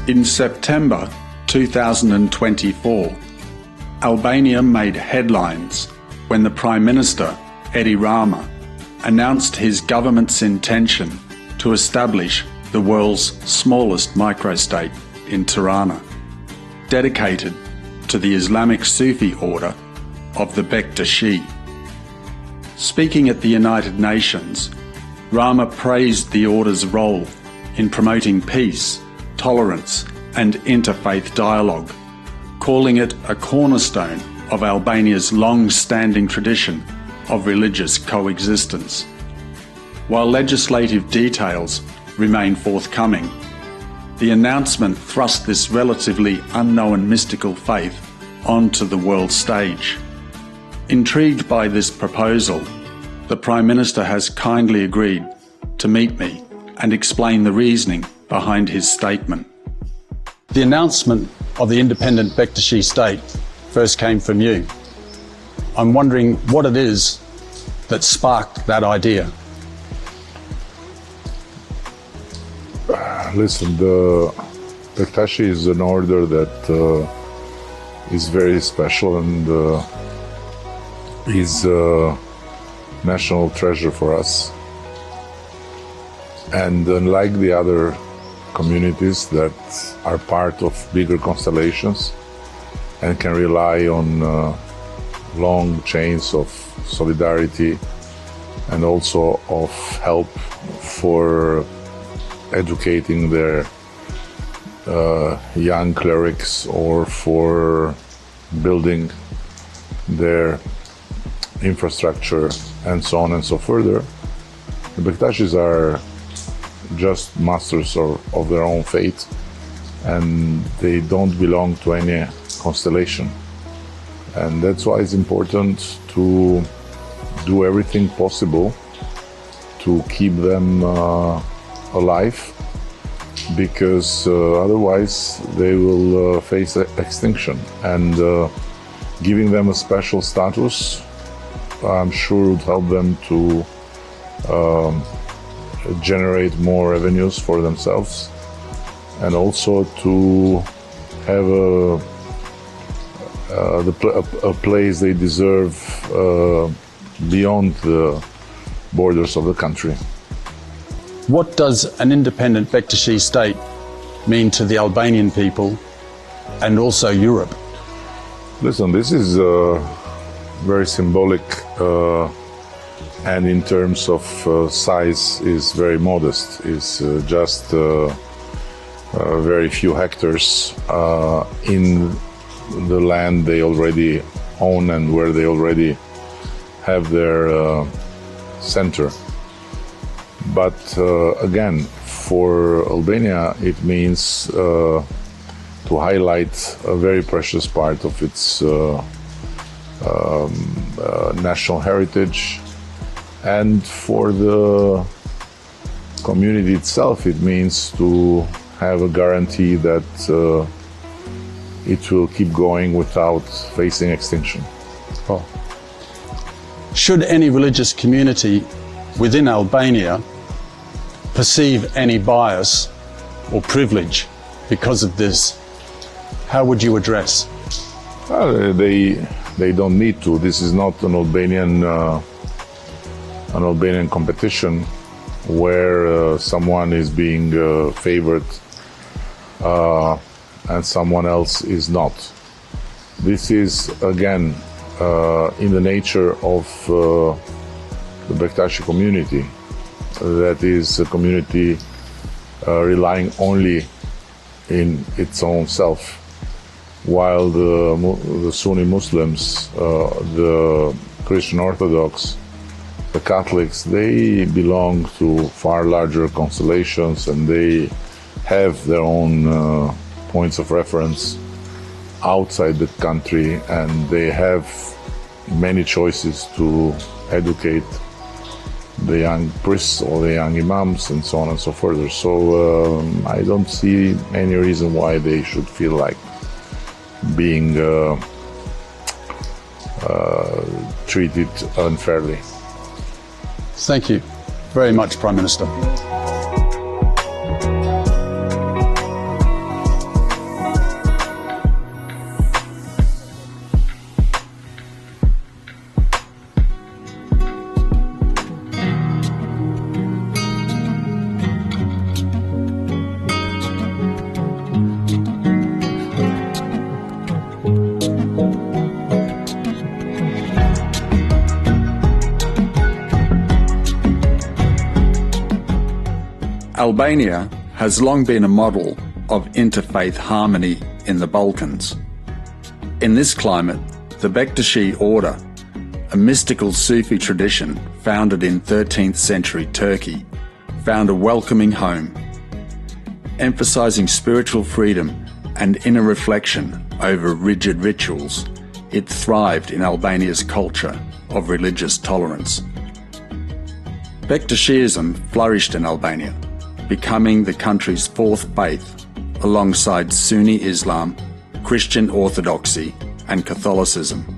In September 2024, Albania made headlines when the Prime Minister, Edi Rama, announced his government's intention to establish the world's smallest microstate in Tirana, dedicated to the Islamic Sufi order of the Bektashi. Speaking at the United Nations, Rama praised the order's role in promoting peace, tolerance, and interfaith dialogue, calling it a cornerstone of Albania's long-standing tradition of religious coexistence. While legislative details remain forthcoming, the announcement thrust this relatively unknown mystical faith onto the world stage. Intrigued by this proposal, the Prime Minister has kindly agreed to meet me and explain the reasoning behind his statement. The announcement of the independent Bektashi state first came from you. I'm wondering what it is that sparked that idea. Listen, the Bektashi is an order that is very special and is a national treasure for us. And unlike the other communities that are part of bigger constellations and can rely on long chains of solidarity and also of help for educating their young clerics or for building their infrastructure and so on and so further, the Bektashis are just masters of their own fate, and they don't belong to any constellation. And that's why it's important to do everything possible to keep them alive, because otherwise they will face extinction. And giving them a special status, I'm sure would help them to generate more revenues for themselves, and also to have a place they deserve beyond the borders of the country. What does an independent Bektashi state mean to the Albanian people and also Europe? Listen, this is very symbolic, and in terms of size is very modest. It's just very few hectares in the land they already own and where they already have their center. But again, for Albania, it means to highlight a very precious part of its national heritage. And for the community itself, it means to have a guarantee that it will keep going without facing extinction. Oh. Should any religious community within Albania perceive any bias or privilege because of this, how would you address? They don't need to. This is not an Albanian competition where someone is being favored and someone else is not. This is, again, in the nature of the Bektashi community, that is a community relying only in its own self, while the Sunni Muslims, the Christian Orthodox, the Catholics, they belong to far larger constellations and they have their own points of reference outside the country, and they have many choices to educate the young priests or the young imams and so on and so further. So I don't see any reason why they should feel like being treated unfairly. Thank you very much, Prime Minister. Albania has long been a model of interfaith harmony in the Balkans. In this climate, the Bektashi order, a mystical Sufi tradition founded in 13th century Turkey, found a welcoming home. Emphasizing spiritual freedom and inner reflection over rigid rituals, it thrived in Albania's culture of religious tolerance. Bektashism flourished in Albania, becoming the country's fourth faith, alongside Sunni Islam, Christian Orthodoxy, and Catholicism.